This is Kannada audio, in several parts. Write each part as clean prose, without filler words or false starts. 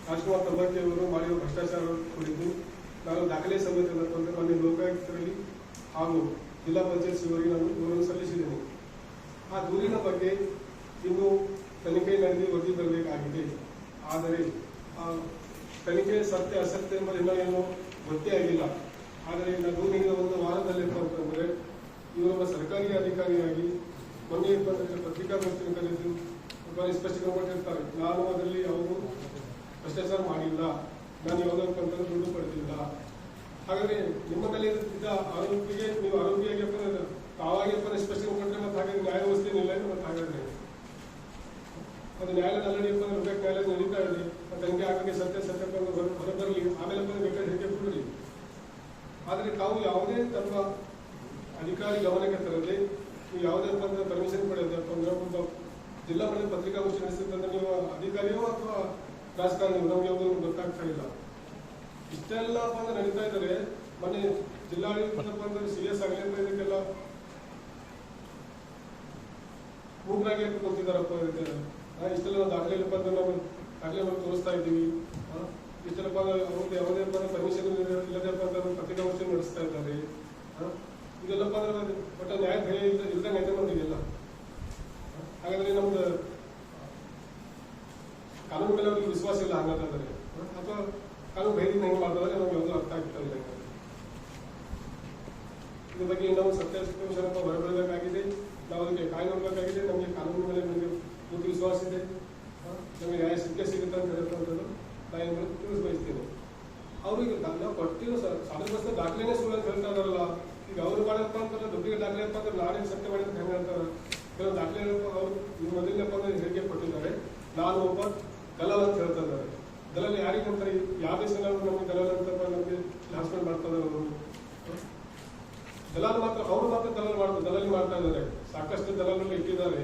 ರಾಜ್ಕುಮಾರ್ ತಂಬಾಕಿಯವರು ಮಾಡಿರುವ ಭ್ರಷ್ಟಾಚಾರ ಕುರಿತು ನಾನು ದಾಖಲೆ ಸಮೇತ ಮಾನ್ಯ ಲೋಕಾಯುಕ್ತರಲ್ಲಿ ಹಾಗೂ ಜಿಲ್ಲಾ ಪಂಚಾಯತ್ ಸಿಬ್ಬಂದಿಗೆ ನಾನು ದೂರನ್ನು ಸಲ್ಲಿಸಿದ್ದೇನೆ. ಆ ದೂರಿನ ಬಗ್ಗೆ ಇನ್ನು ತನಿಖೆ ನಡೆದಿ ವರದಿ ಬರಬೇಕಾಗಿದೆ. ಆದರೆ ಆ ತನಿಖೆ ಸತ್ಯ ಅಸತ್ಯ ಎಂಬ ಇನ್ನೂ ಗೊತ್ತೇ ಆಗಿಲ್ಲ. ಆದರೆ ನಾನು ದೂರಿನ ಒಂದು ವಾರದಲ್ಲಿ ಅಂತಂದರೆ ಇವರೊಬ್ಬ ಸರ್ಕಾರಿ ಅಧಿಕಾರಿಯಾಗಿ ಮೊನ್ನೆ ಪತ್ರಿಕಾಗೋಷ್ಠಿ ಕರೆದು ಸ್ಪಷ್ಟೀಕರಣ ಕೊಟ್ಟಿರ್ತಾರೆ. ನಾನು ಅದರಲ್ಲಿ ಅವರು ಭ್ರಷ್ಟಾಚಾರ ಮಾಡಿಲ್ಲ, ನಾನು ಯಾವುದಕ್ಕಂತ ದುಡ್ಡು ಪಡೆದಿಲ್ಲ. ಹಾಗಾದ್ರೆ ನಿಮ್ಮ ಮೇಲೆ ಇದ್ದ ಆರೋಪಿಗೆ ನೀವು ಆರೋಪಿಯಾಗಿ ತಾವಾಗಿ ಸ್ಪಷ್ಟೀಕರಣ ಕೊಟ್ಟರೆ ಮತ್ತೆ ಹಾಗಾಗಿ ನ್ಯಾಯ ವ್ಯವಸ್ಥೆ ಇಲ್ಲ ಮತ್ತೆ ಹಾಗಾದ್ರೆ ಅದು ನ್ಯಾಯಾಲಯದ ಆಲ್ರೆಡಿ ನ್ಯಾಯಾಲಯ ನಡೀತಾ ಇದೆ. ತನಿಖೆ ಆಗಕ್ಕೆ ಸತ್ಯ ಹೊರಬರಲಿ, ಆಮೇಲೆ ಬೇಕಾದ್ರೆ ಹೇಳಿಕೆ ಬಿಡಲಿ. ಆದರೆ ತಾವು ಯಾವುದೇ ತಮ್ಮ ಅಧಿಕಾರಿ ಗಮನಕ್ಕೆ ತರದೆ ನೀವು ಯಾವುದೇ ಪರ್ಮಿಷನ್ ಪಡೆಯೋದು ಒಬ್ಬ ಜಿಲ್ಲಾ ಮಟ್ಟದ ಪತ್ರಿಕಾಗೋಷ್ಠಿ ನಡೆಸಿದ್ರೆ ನೀವು ಅಧಿಕಾರಿಯೋ ಅಥವಾ ರಾಜಕಾರಣಿಯೋ ನಮ್ಗೆ ಯಾವುದೋ ಗೊತ್ತಾಗ್ತಾ ಇಲ್ಲ. ಇಷ್ಟೆಲ್ಲ ನಡೀತಾ ಇದ್ದಾರೆ. ಮೊನ್ನೆ ಜಿಲ್ಲಾಡಳಿತ ಸೀರಿಯಸ್ ಆಗಲಿ ಅಂತ ಇದಕ್ಕೆಲ್ಲ ಮೂಗ್ರಾಗಿ ಕೂತಿದ್ದಾರಪ್ಪ. ಇಷ್ಟೆಲ್ಲ ದಾಖಲೆ ನಾವು ದಾಖಲೆ ತೋರಿಸ್ತಾ ಇದ್ದೀವಿ. ಇಷ್ಟೆಲ್ಲಪ್ಪ ಅವ್ರದ್ದು ಯಾವುದೇ ಪರ್ಮಿಷನ್ ಇಲ್ಲದಪ್ಪ ಅಂತ ಪತ್ರಿಕಾಗೋಷ್ಠಿ ನಡೆಸ್ತಾ ಇದ್ದಾರೆ. ಇದೆಲ್ಲಪ್ಪ ಅಂದ್ರೆ ಒಟ್ಟ ನ್ಯಾಯ ಭಯ ಇಲ್ದಂಗೆ ಐತೆ ನಮಗೆಲ್ಲ. ಹಾಗಾದ್ರೆ ನಮ್ದು ಕಾನೂನು ಮೇಲೆ ಅವ್ರಿಗೆ ವಿಶ್ವಾಸ ಇಲ್ಲ ಹಂಗಾದ್ರೆ, ಅಥವಾ ಕಾನೂನು ಭಯದಿಂದ ಹೆಂಗೆ ಮಾಡಿದ್ರೆ ನಮ್ಗೆ ಯಾವುದು ಅರ್ಥ ಆಗ್ತಾ ಇಲ್ಲ. ಇದ್ರ ಬಗ್ಗೆ ನಾವು ಸತ್ಯಾಂಶ ಹೊರಬರಬೇಕಾಗಿದೆ. ನಾವು ಅದಕ್ಕೆ ಕಾಯ್ದುಕೊಳ್ಬೇಕಾಗಿದೆ. ನಮಗೆ ಕಾನೂನು ಮೇಲೆ ನಮಗೆ ಪೂರ್ತಿ ವಿಶ್ವಾಸ ಇದೆ. ನಮಗೆ ನ್ಯಾಯ ಸಿಗುತ್ತೆ ಅಂತ ಹೇಳ್ತಂಥದ್ದು ನಾನು ತಿಳಿಸ್ಬಯಸ್ತೇನೆ. ಅವ್ರಿಗೆ ನಾವು ಕೊಟ್ಟಿರೋ ಸಾಧಕಸ್ಥ ದಾಖಲೆನೇ ಸುಳ್ಳು ಅಂತ ಹೇಳ್ತಾ ಇದಾರಲ್ಲ. ಈಗ ಅವ್ರು ಮಾಡಪ್ಪ ಅಂತಂದ್ರೆ ದುಡ್ಡಿಗೆ ದಾಖಲೆ ಅಪ್ಪ ಅಂದ್ರೆ ನಾನೇ ಸತ್ಯ ಮಾಡಿದ ಹೆಂಗೆ ಹೇಳ್ತಾರೆ. ಕೆಲವು ದಾಖಲೆ ಅವರು ಮೊದಲನೇಪ್ಪ ಅಂದ್ರೆ ಹೇಳಿಕೆ ಕೊಟ್ಟಿದ್ದಾರೆ. ನಾನು ಒಬ್ಬ ದಲಾಲ್ ಅಂತ ಹೇಳ್ತಾ ಇದ್ದಾರೆ. ದಲಾಲ್ ಯಾರಿಗೆ ಅಂತಾರೆ? ಯಾವ ದೇಶದಲ್ಲಿ ನಮಗೆ ದಲಾಲ್ ಅಂತ ನಮಗೆ ಲಾನ್ಸ್ಮೆಂಟ್ ಮಾಡ್ತಾ ಇದ್ದಾರೆ. ಅವರು ದಲಾಲ್ ಮಾತ್ರ ಅವರು ಮಾತ್ರ ದಲಾಲಿ ಮಾಡ್ತಾ ಇದ್ದಾರೆ. ಸಾಕಷ್ಟು ದಲಾಲಲ್ಲಿ ಇಟ್ಟಿದ್ದಾರೆ.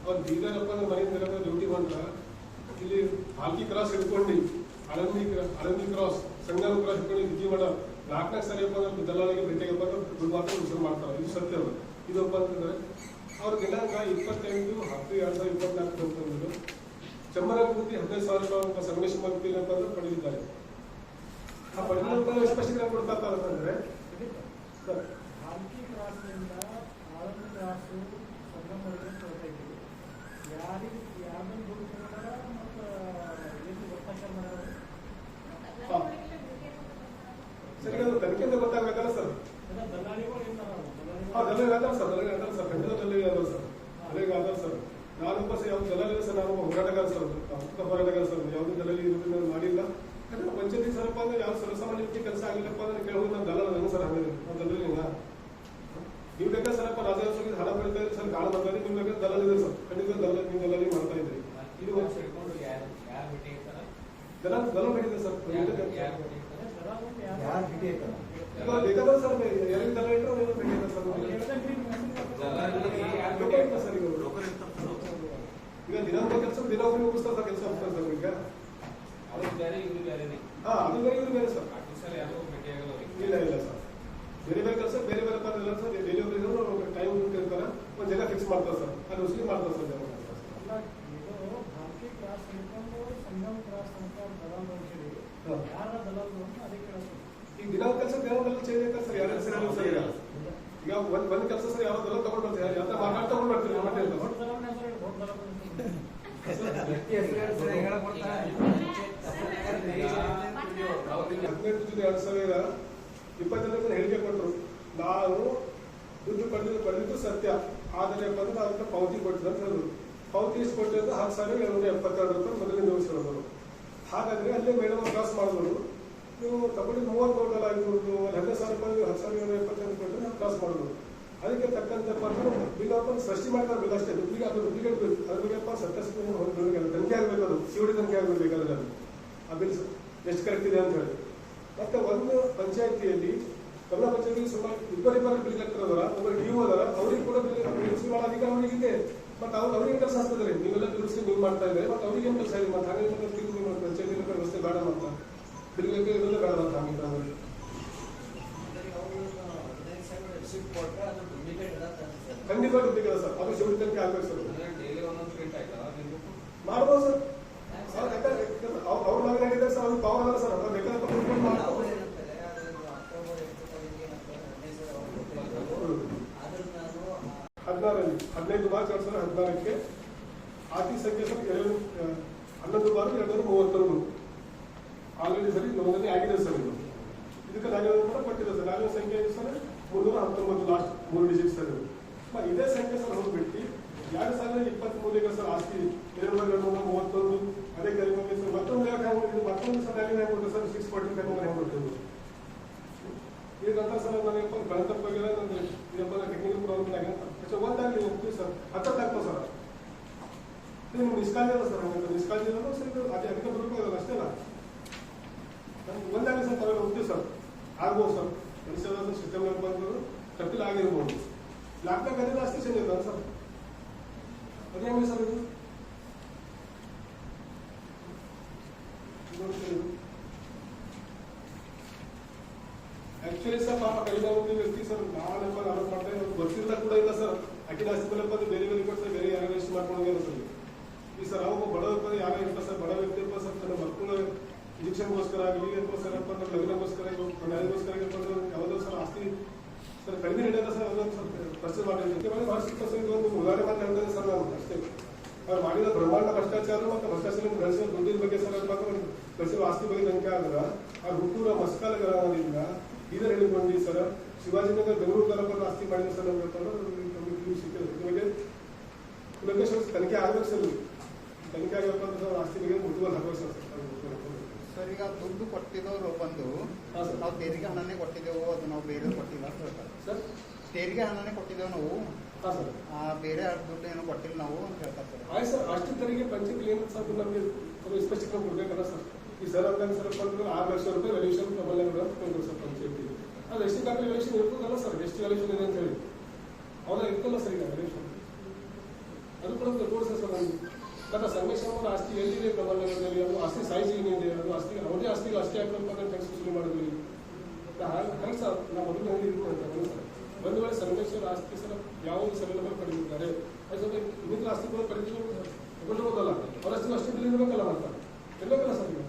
ಅವ್ರು ಬೀದರಪ್ಪ ಅಂದ್ರೆ ಮನೆಯಿಂದ ಡ್ಯೂಟಿ ಮಾಡ್ತಾ ಇಲ್ಲಿ ಹಾಲ್ಕಿ ಕ್ರಾಸ್ ಹಿಡ್ಕೊಂಡು ಅಳಂದಿ ಕ್ರಾಸ್ ಸಂಗಮ ಕ್ರಾಸ್ ಹಿಡ್ಕೊಂಡು ವಿಧಿ ಮಾಡೋ 4ನೇ ಸರಿಯಪ್ಪ ಅಂದ್ರೆ ದಲಾಲಿಗೆ ಭೇಟಿಯಪ್ಪ ದುಡ್ಡು ಮಾತ್ರ ವಿಚಾರ ಮಾಡ್ತಾರೆ. ಇದು ಸತ್ಯ. ಇದಪ್ಪ ಅಂತಂದ್ರೆ ಅವ್ರ ದಿನಾಂಕ 28/10/2024 ಅಂತಂದ್ರು ಚಮ್ಮನಪೂರ್ತಿ 15,000 ಸಂಗಮೇಶ್ ಮಲ್ಪಿ ಅಂತ ಪಡೆದಿದ್ದಾರೆ. ಆ ಪಡೆದ ಸ್ಪಷ್ಟೀಕರಣ ಕೊಡ್ತಾ ಅಂತಂದ್ರೆ ಸರಿ, ಅದು ತನಿಖೆಯಿಂದ ಗೊತ್ತಾಗಬೇಕಲ್ಲ ಸರ್. ದಲ್ಲಾಳಿ ಆಧಾರ ಸರ್, ಖಂಡಿತದಲ್ಲಿ ಆಧಾರ ಸರ್, ಅಲ್ಲಿಗೆ ಆಧಾರ ಸರ್. ನಾನೊಬ್ಬ ಯಾವ್ದು ದಲ್ಲಾಳಿ ಸರ್, ನಾನೊಬ್ಬ ಹೋರಾಟಗಾರ ಸರ್, ಹೋರಾಟಗಾರ ಸರ್. ಯಾವ್ದು ದಲ್ಲಾಳಿ ಇರೋದ್ರಿಂದ ಮಾಡಿಲ್ಲ. ಯಾಕಂದ್ರೆ ಪಂಚಾಯತಿ ಸರ್ಪ ಅಂದ್ರೆ ಯಾವ್ದು ಸರ್ವಸಾಮಾನ್ಯ ವ್ಯಕ್ತಿ ಕೆಲಸ ಆಗಿಲ್ಲಪ್ಪ ಅಂದ್ರೆ ಕೇಳೋದು ನಾವು ದಲ್ಲಾಳ ಸರ್. ಹಾಗೆ ನಾವು ದಲ್ಲಾಳಿಂಗ ನೀವು ಬೇಕಾದ್ರೆ ಸರ್ಪ ರಾಜಸ್ವ ಹಣ ಪಡಿತಾ ಇದ್ರೆ ಸರ್, ಕಾಳ ಬರ್ತಾರೆ. ನೀವು ಬೇಕಾದ್ರೆ ದಲ್ಲಾಳಿ ಇದೆ ಸರ್, ಖಂಡಿತ ನೀವು ದಲ್ಲಾಳಿ ಮಾಡ್ತಾ ಇದ್ರಿ. ಇದು ದಲ ಬೇಕಿದೆ ಸರ್. ಬೇಕಾದ್ರೆ ಸರ್ ಯಾರಿಗೆ ದಲ ಇಟ್ಟರು ನೀವು ಬೇಕಿದೆ ಸರ್. ಈಗ ದಿನಾಂಕ ಕೆಲಸ ದಿನಾಂಕ ಮುಗಿಸ್ತಾರೆ ಸರ್, ಕೆಲಸ ಹೋಗ್ತಾರೆ ಸರ್. ಈಗ ಅದು ಬೇರೆ ಇವ್ರು ಬೇರೆ ಸರ್. ಇಲ್ಲ ಸರ್, ಬೇರೆ ಬೇರೆ ಕೆಲಸ ಬೇರೆ ಬೇರೆ ಇಲ್ಲ ಸರ್. ಡೈಲಿ ಒಬ್ಬರಿಗೆ ಟೈಮ್ ಇರ್ತಾರೆ, ಒಂದು ಜಾಗ ಫಿಕ್ಸ್ ಮಾಡ್ತಾರೆ ಸರ್. ಅದು ಉಸಿರಿ ಮಾಡ್ತಾರೆ ಸರ್. ಈಗ ದಿನಾಂಕ ಕೆಲಸ ದಿನಾಂಕದಲ್ಲಿ ಚೇಂಜ್ ಆಯ್ತಾ ಸರ್. ಯಾರು ಸರ್ ಈಗ ಒಂದ್ ಕೆಲಸ ಸರ್ ಯಾವ್ದೆಲ್ಲ ತಗೊಂಡು ಬರ್ತೀವಿ, ಯಾವ ಮಾತಾಡ್ ತಗೊಂಡು ಬರ್ತೀವಿ. 18/2/2020 ಹೇಳಿಕೆ ಕೊಟ್ಟರು. ನಾನು ದುಡ್ಡು ಪಡೆದಿದ್ದು ಸತ್ಯ, ಆದರೆ ಬಂದು ಅದಕ್ಕೆ ಪಾವತಿ ಕೊಟ್ಟಿದ್ದ ಅಂತ ಹೇಳಿದ್ರು. ಪಾವತಿ ಎಷ್ಟು ಕೊಟ್ಟಿದ್ದು 10,772 ರೂಪಾಯಿ ಮೊದಲನೇ ದಿವಸ ಹೇಳಿದ್ರು. ಹಾಗಾದ್ರೆ ಅಲ್ಲೇ ಮೇಡಮ್ ಕ್ರಾಸ್ ಮಾಡಿದ್ರು. ನೀವು ತಗೊಂಡಿದ್ದು 30,500 15,000 ರೂಪಾಯಿ 10,775 ಕೊಟ್ಟು ನಾವು ಕ್ರಾಸ್ ಮಾಡಿದ್ರು. ಅದಕ್ಕೆ ತಕ್ಕಂತೆ ಬಿಲ್ ಅವ್ರು ಸೃಷ್ಟಿ ಮಾಡ್ತಾರೆ. ಬಿಲ್ ಅಷ್ಟೇ, ಡುಪ್ಲಿಕೇಟ್ ಬಿಲ್. ಅದ್ರ ಬಗ್ಗೆ ಸತ್ಯಾಸತ್ಯ ತನಿಖೆ ಆಗಬೇಕು. ಅದು ಸಿಡಿ ತನಿಖೆ ಆಗಬೇಕಾದ್ರೆ ಅದು ಆ ಬಿಲ್ ಎಷ್ಟು ಕರೆಕ್ಟ್ ಇದೆ ಅಂತ ಹೇಳಿ. ಮತ್ತೆ ಒಂದು ಪಂಚಾಯತಿಯಲ್ಲಿ ಕನ್ನಡ ಪಂಚಾಯತಿಗೆ ಸುಮಾರು 22 ಬಿಲ್ ಕಲೆಕ್ಟರ್ ಒಬ್ಬರು ಡಿಒ ಅದರ, ಅವ್ರಿಗೆ ಕೂಡ ಬಿಲ್ ಮಾಡೋ ಅಧಿಕಾರ ಅವರಿಗಿದೆ. ಮತ್ತೆ ಅವ್ರಿಗೆ ಕೆಲಸ ಆಗ್ತದೆ. ನೀವೆಲ್ಲ ಬಿಲ್ಸ್ ನೀವು ಮಾಡ್ತಾ ಇದ್ದಾರೆ, ಮತ್ತೆ ಅವ್ರಿಗೆ ಏನು ಕೆಲಸ ಇದೆ? ಮತ್ತೆ ಹಾಗೆ ಪಂಚಾಯತಿ ವ್ಯವಸ್ಥೆ ಬೇಡ ಅಂತ ಬಿಲ್ ಇರೋದೇ ಬೇಡ ಅಂತ ಹಂಗಿದ್ರೆ ಖಂಡಿತ ಡುಪ್ಲಿಕೇಟ್ ಸರ್. ಅದು ಶಿವಡಿ ತನಿಖೆ ಆಗ್ಬೇಕು ಸರ್. ಮಾಡ್ಬೋದು ಸರ್. 15 ಮಾರ್ಚ್ 2014ಕ್ಕೆ ಆರ್ಥಿಕ ಸಂಖ್ಯೆ ಸರ್ 11/231 ಆಲ್ರೆಡಿ ಸರಿ ನೋಂದಣಿ ಆಗಿದೆ ಸರ್. ಇದು ಇದಕ್ಕೆ ನಾಗೇಂದ್ರ ಕೂಡ ಕೊಟ್ಟಿದೆ ಸರ್. ನಾಗೇಂದ್ರ ಸಂಖ್ಯೆ ಸರ್ 319 ಲಾಸ್ಟ್ 3 ಡಿಜಿಟ್ ಸರ್. ಇದೇ ಸಂಖ್ಯೆ ಸರ್ ಹೋಗ್ಬಿಟ್ಟು 2023 ಸರ್ ಆಸ್ತಿ 2,231 ಅದೇ ಕರಿಮಂಗೆ ಸರ್ ಮತ್ತೊಂದು ಮತ್ತೊಂದು ಸರ್ ನಾಗೇಂದ್ರ ಹೇಳ್ಬಿಟ್ಟು ಸರ್ 640 ಕರಿಮಂಗೆ ಹೇಳ್ಬಿಟ್ಟು ಈಗ ನಂತರ ಸರ್ ನನಗೆ ಗಣಿತ ಬಗ್ಗೆ ನಂದು ಇದಪ್ಪ ಟೆಕ್ನಿಕಲ್ ಪ್ರಾಬ್ಲಮ್ ಆಗಿದೆ ಒಂದಾಗಲಿ ಹೋಗ್ತೀವಿ ಸರ್ ಹತ್ತಾಗ್ತದೆ ಸರ್. ನಿಮ್ಗೆ ನಿಷ್ಕಾಳಜಿ ಅಲ್ಲ ಸರ್. ಹಂಗಂತ ನಿಷ್ಕಾಳಜಿ ಇರೋದು ಸರ್ ಇದು ಅದೇ ಅದಕ್ಕೆ ಬರಬೇಕು ಅಷ್ಟೇ ಅಲ್ಲ. ನಮ್ಗೆ ಒಂದಾಗಲಿ ಸರ್ ತಗೊಂಡು ಹೋಗ್ತೀವಿ ಸರ್. ಆಗ್ಬೋದು ಸರ್ ಮನುಷ್ಯರ ಸಿಸ್ಟಮ್ ಬಂದು ತಪ್ಪಿಲ್ಲ ಆಗಿರ್ಬೋದು. ಲ್ಯಾಪ್ಟಾಪ್ ಅದೇ ಅಷ್ಟೇ ಚೇಂಜ್ ಇರ್ತದೆ ಸರ್. ಅದೇ ಹೆಂಗೆ ಸರ್ ಇದು ಆಕ್ಚುಲಿ ಸರ್ ಪಾಪ ಕೈಲ ಒಂದು ವ್ಯಕ್ತಿ ಸರ್ ನಾನೆಪ್ಪ ಆರೋಪ ಮಾಡ್ತಾ ಗೊತ್ತಿಲ್ಲ ಕೂಡ ಇಲ್ಲ ಸರ್. ಅಕ್ಕಿನ ಆಸ್ತಿ ಮೇಲೆಪ್ಪ ಬೇರೆ ಬೇರೆ ಕೊಟ್ಟು ಬೇರೆ ಯಾರು ಎಷ್ಟು ಮಾಡ್ಕೊಂಡಿಲ್ಲ ಸರ್. ಈ ಸರ್ ಅವ ಬಡ ಯಾರೋ ಇರ್ತಾರೆ ಸರ್. ಬಡ ವ್ಯಕ್ತಿ ಇರ್ಪ ಸರ್ ತನ್ನ ಮಕ್ಕಳ ಇಂಜೆಕ್ಷನ್ಗೋಸ್ಕರ ಆಗಲಿ ಅಥವಾ ಸರ್ ಅಪ್ಪ ಲಗ್ನಗೋಸ್ಕರ ನ್ಯಾಯಗೋಸ್ಕರ ಯಾವುದೋ ಸರ್ ಆಸ್ತಿ ಸರ್ ಕಡಿಮೆ ನಡೆಯೋದ ಸರ್ ಅದೊಂದು ಸ್ವಲ್ಪ ಪರ್ಚೇಸ್ ಮಾಡಿರ್ತೀವಿ. ಮಾಡಿಸಿರ್ತಾರೆ ಸರ್. ಇದೊಂದು ಉದಾಹರಣೆ ಮಾತ್ರ ಹೇಳ್ತಾರೆ ಸರ್ ನಾವು ಅಷ್ಟೇ. ಅವ್ರು ಮಾಡಿದ ಬ್ರಹ್ಮಾಂಡ ಭ್ರಷ್ಟಾಚಾರ ಮತ್ತು ಭ್ರಷ್ಟಾಚಾರ ಗಳಿಸಿದ ದುಡ್ಡಿನ ಬಗ್ಗೆ ಸರ್ ಗಳಿಸಿದ ಆಸ್ತಿ ಬಗ್ಗೆ ತನಿಖೆ ಆದ್ರೆ ಆ ಹುಟ್ಟೂರ ಮಸ್ಕಾಲ ಗ್ರಾಮದಿಂದ ಇದರ ಹೇಳಿಕೊಂಡು ಸರ್ ಶಿವಾಜಿನಗರ ಬೆಂಗಳೂರು ತಾಲೂಕಲ್ಲಿ ಆಸ್ತಿ ಮಾಡಿದ ಸರ್ ನಮ್ಗೆ ಸಿಕ್ಕಿದೆ. ಕುಲಕೇಶ್ವರ ತನಿಖೆ ಆಗ್ಬೇಕು ಸರ್. ತನಿಖೆ ಆಗಬೇಕಂತ ಸರ್ ಆಸ್ತಿ ಬಗ್ಗೆ ಮುಟ್ಟುವಲ್ಲಿ ಹಾಕಬೇಕು ಸರ್. ಸರ್ ಈಗ ದುಡ್ಡು ಕೊಟ್ಟಿದ್ದವರು ಬಂದು ನಾವು ತೆರಿಗೆ ಹಣನೇ ಕೊಟ್ಟಿದ್ದೆವು, ಅದು ನಾವು ಬೇರೆ ಕೊಟ್ಟಿಲ್ಲ ಅಂತ ಹೇಳ್ತಾರೆ ಸರ್. ತೆರಿಗೆ ಹಣನೇ ಕೊಟ್ಟಿದ್ದೇವೆ ನಾವು, ಬೇರೆ ದುಡ್ಡು ಏನು ಕೊಟ್ಟಿಲ್ಲ ನಾವು ಅಂತ ಹೇಳ್ತಾರೆ ಸರ್. ಆಯ್ತು ಸರ್. ಅಷ್ಟು ತೆರಿಗೆ ಪಂಚಾಯತ್ ಏನು ಸರ್ ನಮಗೆ ಸ್ಪಷ್ಟೀಕರಣ ಕೊಡ್ಬೇಕಲ್ಲ ಸರ್. ಈ ಸರ್ ಅಂತ ಸರ್ 6 ಲಕ್ಷ ರೂಪಾಯಿ ವ್ಯಾಲ್ಯೂಷನ್ ಪ್ರಬಲಗಳು ಅಂತ ಕೊಂಡು ಸರ್ ಪಂಚಾಯತಿ. ಅದು ಎಷ್ಟು ಕಾಪಿ ವ್ಯಾಲ್ಯೂಷನ್ ಇರ್ತದಲ್ಲ ಸರ್. ಎಷ್ಟು ವ್ಯಾಲ್ಯೂಷನ್ ಇದೆ ಅಂತ ಹೇಳಿ ಅವನ ಇರ್ತಲ್ಲ ಸರ್. ಈಗ ವ್ಯಾಲ್ಯೂಷನ್ ಅದು ಕೂಡ ತೋರಿಸ ಸರ್ ನಮಗೆ. ಮತ್ತೆ ಸಂಗಮೇಶ್ವರ ಆಸ್ತಿ ಎಲ್ಲಿದೆ ಪ್ರಬಲಗಳಲ್ಲಿ, ಅದು ಆಸ್ತಿ ಸೈಜ್ ಏನಿದೆ, ಅದು ಆಸ್ತಿ ಅವರೇ ಆಸ್ತಿಗೆ ಅಷ್ಟೇ ಹಾಕಬೇಕು ಅಂತ ಟೆಕ್ಸ್ ಶುರು ಮಾಡಿದ್ವಿ. ಹಾಗೆ ಸರ್ ನಾವು ಮೊದಲು ಹೇಳಿದ್ರು ಅಂತ ಸರ್. ಒಂದು ವೇಳೆ ಸಂಗಮೇಶ್ವರ ಆಸ್ತಿ ಸರ್ ಯಾವುದು ಸೆಲೆಬ್ರೇಟ್ ಪಡೆದಿದ್ದಾರೆ ಅದ್ರ ಇನ್ನಿತರ ಆಸ್ತಿಗಳು ಪಡೆದಿರೋದಲ್ಲ. ಅವರಷ್ಟು ಅಷ್ಟು ಬಿಲ್ ಇರಬೇಕಲ್ಲ ಮಾಡ್ತಾರೆ ಇರಬೇಕಲ್ಲ ಸರ್. ಈಗ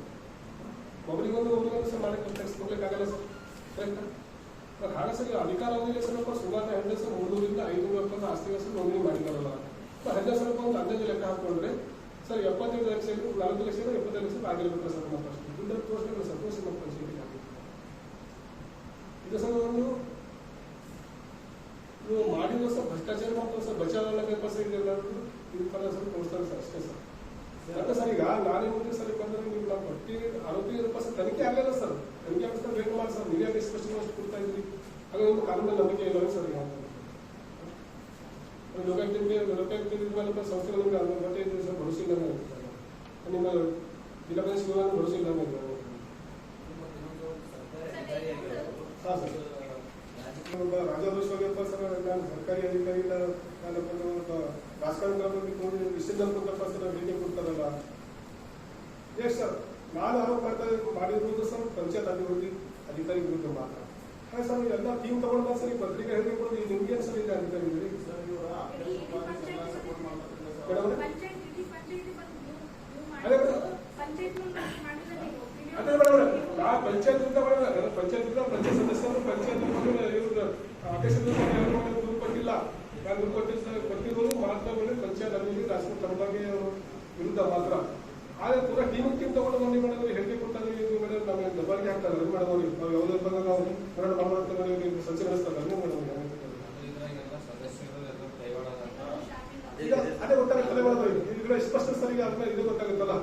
ಒಬ್ಬರಿಗೊಂದು ಸರ್ ಮಾಡಕ್ಕೆ ಟೆಕ್ಸ್ ಕೊಡ್ಲಿಕ್ಕಾಗಲ್ಲ ಸರ್. ಕರೆಕ್ಟ್ ಹಾಗೆ ಸರ್. ಅಧಿಕಾರ ಅವಧಿಗೆ ಸರ್ ಸುಮಾರು ಹೆಂಡೆ ಸರ್ 300ರಿಂದ 500 ಆಸ್ತಿಗಳ ಸರ್ ನೋಂದಣಿ ಮಾಡಿದ್ದಾರಲ್ಲ. ಹೆಂಡೆ ಸ್ವಲ್ಪ ಒಂದು ಅಂದಾಜು ಲೆಕ್ಕ ಹಾಕೊಂಡ್ರೆ ಸರ್ 75 ಲಕ್ಷ 4 ಲಕ್ಷ 75 ಲಕ್ಷ ಆಗಿರ್ಬೇಕು ಸರ್. ನಮ್ಮ ಫಸ್ಟ್ ದುಡ್ಡು ತೋರಿಸ್ಬೇಕು ಸರ್. ತೋರಿಸಿ ನಮ್ಮ ಪಂಚಾಯತಿಗೆ ಆಗಿ ಇದು ಸರ್ ಒಂದು ನೀವು ಮಾಡಿದ್ರು ಸರ್ ಭ್ರಷ್ಟಾಚಾರ ಮಾಡ್ತಾರೆ ಸರ್. ಬಚಾವಣೆ ಪೇಪರ್ ಸರ್ ಇದೆಲ್ಲರೂ ಇದು ಥರ ಸರ್ ತೋರಿಸ್ತಾರೆ ಸರ್ ಅಷ್ಟೇ ಸರ್. ಯಾಕೆ ಸರ್ ಈಗ ನಾನೇ ಮುಂದೆ ಸರ್ ಬಂದರೆ ನೀವು ನಾವು ಬಟ್ಟಿ ಆರೋಪಿ ಸರ್ ತನಿಖೆ ಆಗಲಿಲ್ಲ ಸರ್. ತನಿಖೆ ಆಗಿಸ್ತಾರೆ ಬೇಕು ಮಾಡಿ ಸರ್. ನೀವೇ ಸ್ಪಷ್ಟವಾಗಿ ಕೊಡ್ತಾ ಇದ್ರಿ. ಹಾಗೆ ಒಂದು ಕಾನೂನಲ್ಲಿ ನಂಬಿಕೆ ಇಲ್ಲ ಸರ್. ಈಗ ಲೋಕಾಯುಕ್ತ ಮೇಲೆ ಸಂಸ್ಥೆಗಳು ನಿಮ್ಗೆ ಬಟ್ಟೆ ಇದ್ರೆ ಸರ್ ಭರವಸೆ ಇಲ್ಲ ನಿಮ್ಮ ಜಿಲ್ಲಾ ಪಂಚಾಯತ್ ಭರವಸೆ ಇಲ್ಲ ಹಾಂ ಸರ್. ರಾಜಾದೋಷವಾಗಪ್ಪ ಸರ್. ನಾನು ಸರ್ಕಾರಿ ಅಧಿಕಾರಿ ಇಲ್ಲ, ನಾನು ರಾಜಕಾರಣ ವಿಷಯದಲ್ಲಿ ಕೊಟ್ಟಪ್ಪ ಸರ್ ಭೇಟಿ ಕೊಡ್ತಾರಲ್ಲ. ಎಷ್ಟು ಸರ್ ನಾನು ಆರೋಪ ಮಾಡ್ತಾ ಮಾಡಿರೋದು ಸರ್ ಪಂಚಾಯತ್ ಅಭಿವೃದ್ಧಿ ಅಧಿಕಾರಿ ವಿರುದ್ಧ ಮಾತ್ರ. ಹಾಗೆ ಸರ್ ಎಲ್ಲ ಟೀಮ್ ತಗೊಂಡ ಸರ್ ಈ ಪತ್ರಿಕೆ ಹೇಳಿ ಕೊಡೋದು ಈಗ ನಿಮ್ಗೆ ಸರ್ ಇದೆ ಅಧಿಕಾರಿಗಳಿಗೆ ಅದೇ ಅದೇ ಮೇಡಮ್. ನಾ ಪಂಚಾಯತ್ ಪಂಚಾಯತ್ ಸದಸ್ಯರು ಪಂಚಾಯತ್ ಇವ್ರ ಆದೇಶದ ದೂರು ಕೊಟ್ಟಿಲ್ಲ. ನಾನು ದೂರು ಕೊಟ್ಟಿರೋದು ಮಾತ್ರ ಪಂಚಾಯತ್ ಅಭಿವೃದ್ಧಿ ರಾಷ್ಟ್ರೀಯ ತರಬಾಗಿ ವಿರುದ್ಧ ಮಾತ್ರ. ಆದರೆ ಪೂರಾ ಟೀಮ್ ತಗೊಂಡು ಬಂದು ಮೇಡಮ್ ಹೇಳಿಕೆ ಕೊಡ್ತಾರೆ. ಮೇಡಮ್ ನಮಗೆ ದಬ್ಬಾಳಿಕೆ ಹಾಕ್ತಾರೆ ಅದು ಮೇಡಮ್ ಅವ್ರಿಗೆ. ನಾವು ಯಾವುದೇ ಬಂದಾಗ ನಾವು ಮೇಡಮ್ ಮಾಡ್ತಾರೆ ಸಂಚೆ ನಡೆಸ್ತಾರೆ ಅದು ಮೇಡಮ್. ಈಗ ಅದೇ ಗೊತ್ತಾಗುತ್ತಲ್ಲ ಮೇಡಮ್. ಈಗ ಸ್ಪಷ್ಟ ಸರಿಗೆ ಆದ್ಮೇಲೆ ಇದು ಗೊತ್ತಾಗುತ್ತಲ್ಲ.